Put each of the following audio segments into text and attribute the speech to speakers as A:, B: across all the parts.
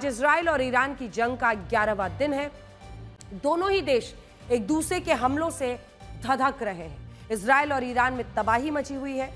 A: आज इजराइल और ईरान की जंग का 11वां दिन है। दोनों ही देश एक दूसरे के हमलों से धधक रहे हैं। इजराइल और ईरान में तबाही मची हुई है।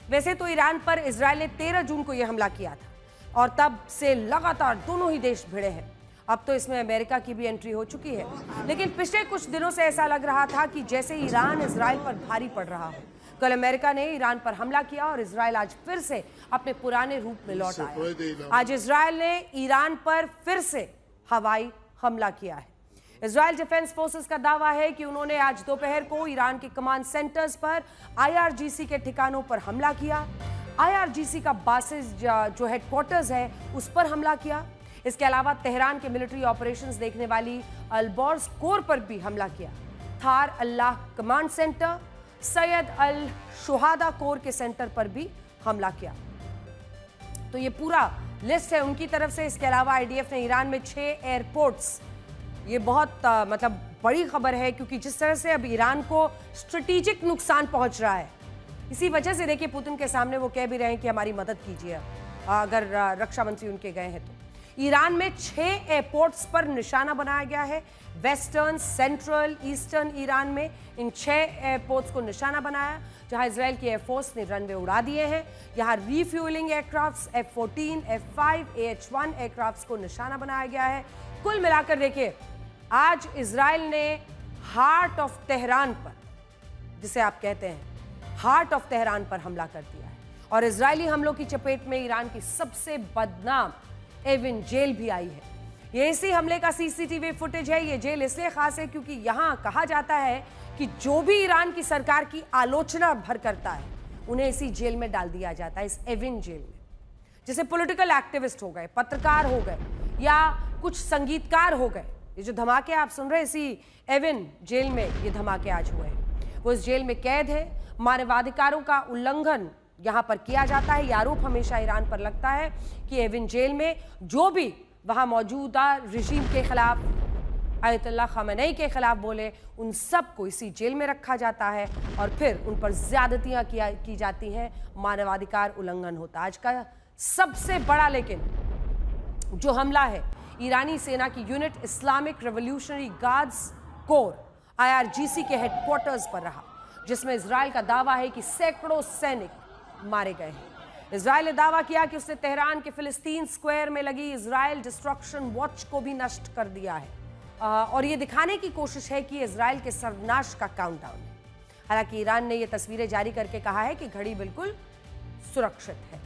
A: वैसे तो ईरान पर इजराइल ने 13 जून को यह हमला किया था और तब से लगातार दोनों ही देश भिड़े हैं। अब तो इसमें अमेरिका की भी एंट्री हो चुकी है, लेकिन पिछले कुछ दिनों से ऐसा लग रहा था कि जैसे ईरान इजराइल पर भारी पड़ रहा हो। कल अमेरिका ने ईरान पर हमला किया और इजराइल आज फिर से अपने पुराने रूप में लौट आया। आज इजराइल ने ईरान पर फिर से हवाई हमला किया है। इजराइल डिफेंस फोर्सेस का दावा है कि उन्होंने आज दोपहर को ईरान के कमांड सेंटर्स पर IRGC के ठिकानों पर हमला किया। IRGC का बासेस जो हेडक्वार्टर्स है उस पर हमला किया। इसके अलावा तेहरान के मिलिट्री ऑपरेशंस देखने वाली अल-बोर्स कोर पर भी हमला किया। थार अल्लाह कमांड सेंटर, सैयद अल शुहादा कोर के सेंटर पर भी हमला किया। तो ये पूरा लिस्ट है उनकी तरफ से। इसके अलावा IDF ने ईरान में 6 एयरपोर्ट्स, ये बहुत मतलब बड़ी खबर है, क्योंकि जिस तरह से अब ईरान को स्ट्रेटेजिक नुकसान पहुंच रहा है, इसी वजह से देखिए पुतिन के सामने वो कह भी रहे हैं कि हमारी मदद कीजिए अगर रक्षा मंत्री उनके गए हैं तो। ईरान में 6 एयरपोर्ट्स पर निशाना बनाया गया है। वेस्टर्न, सेंट्रल, ईस्टर्न ईरान में इन 6 एयरपोर्ट्स को निशाना बनाया, जहां इजराइल की एयरफोर्स ने रनवे उड़ा दिए हैं। यहां refuelling aircrafts F-14, F-5, AH-1 aircrafts को निशाना बनाया गया है। कुल मिलाकर देखिए आज इजराइल ने हार्ट ऑफ तेहरान पर, जिसे आप कहते हैं हार्ट ऑफ तेहरान पर हमला कर दिया है। और इजरायली हमलों की चपेट में ईरान की सबसे बदनाम एविन जेल भी आई है। ये इसी हमले का CCTV फुटेज है। ये जेल इसलिए खास है क्योंकि यहां कहा जाता है कि जो भी ईरान की सरकार की आलोचना भर करता है उन्हें इसी जेल में डाल दिया जाता है, इस एविन जेल में। जैसे पॉलिटिकल एक्टिविस्ट हो गए, पत्रकार हो गए या कुछ संगीतकार हो गए। ये जो धमाके आप सुन रहे हैं, इसी एविन जेल में ये धमाके आज हुए हैं। वो इस जेल में कैद है। मानवाधिकारों का उल्लंघन यहां पर किया जाता है। यह आरोप हमेशा ईरान पर लगता है कि एविन जेल में जो भी वहां मौजूदा रिजीम के खिलाफ, आयतुल्लाह खामेनी के खिलाफ बोले, उन सबको इसी जेल में रखा जाता है और फिर उन पर ज्यादतियां की जाती हैं, मानवाधिकार उल्लंघन होता है। आज का सबसे बड़ा लेकिन जो हमला है ईरानी सेना की unit Islamic revolutionary guards core IRGC के हेडक्वार्टर्स पर रहा, जिसमें इजराइल का दावा है कि सैकड़ों सैनिक मारे गए हैं। इजराइल ने दावा किया कि उसने तेहरान के फिलिस्तीन स्क्वायर में लगी इजराइल डिस्ट्रक्शन वॉच को भी नष्ट कर दिया है और यह दिखाने की कोशिश है कि इजराइल के सर्वनाश का काउंटडाउन है। हालांकि ईरान ने यह तस्वीरें जारी करके कहा है कि घड़ी बिल्कुल सुरक्षित है।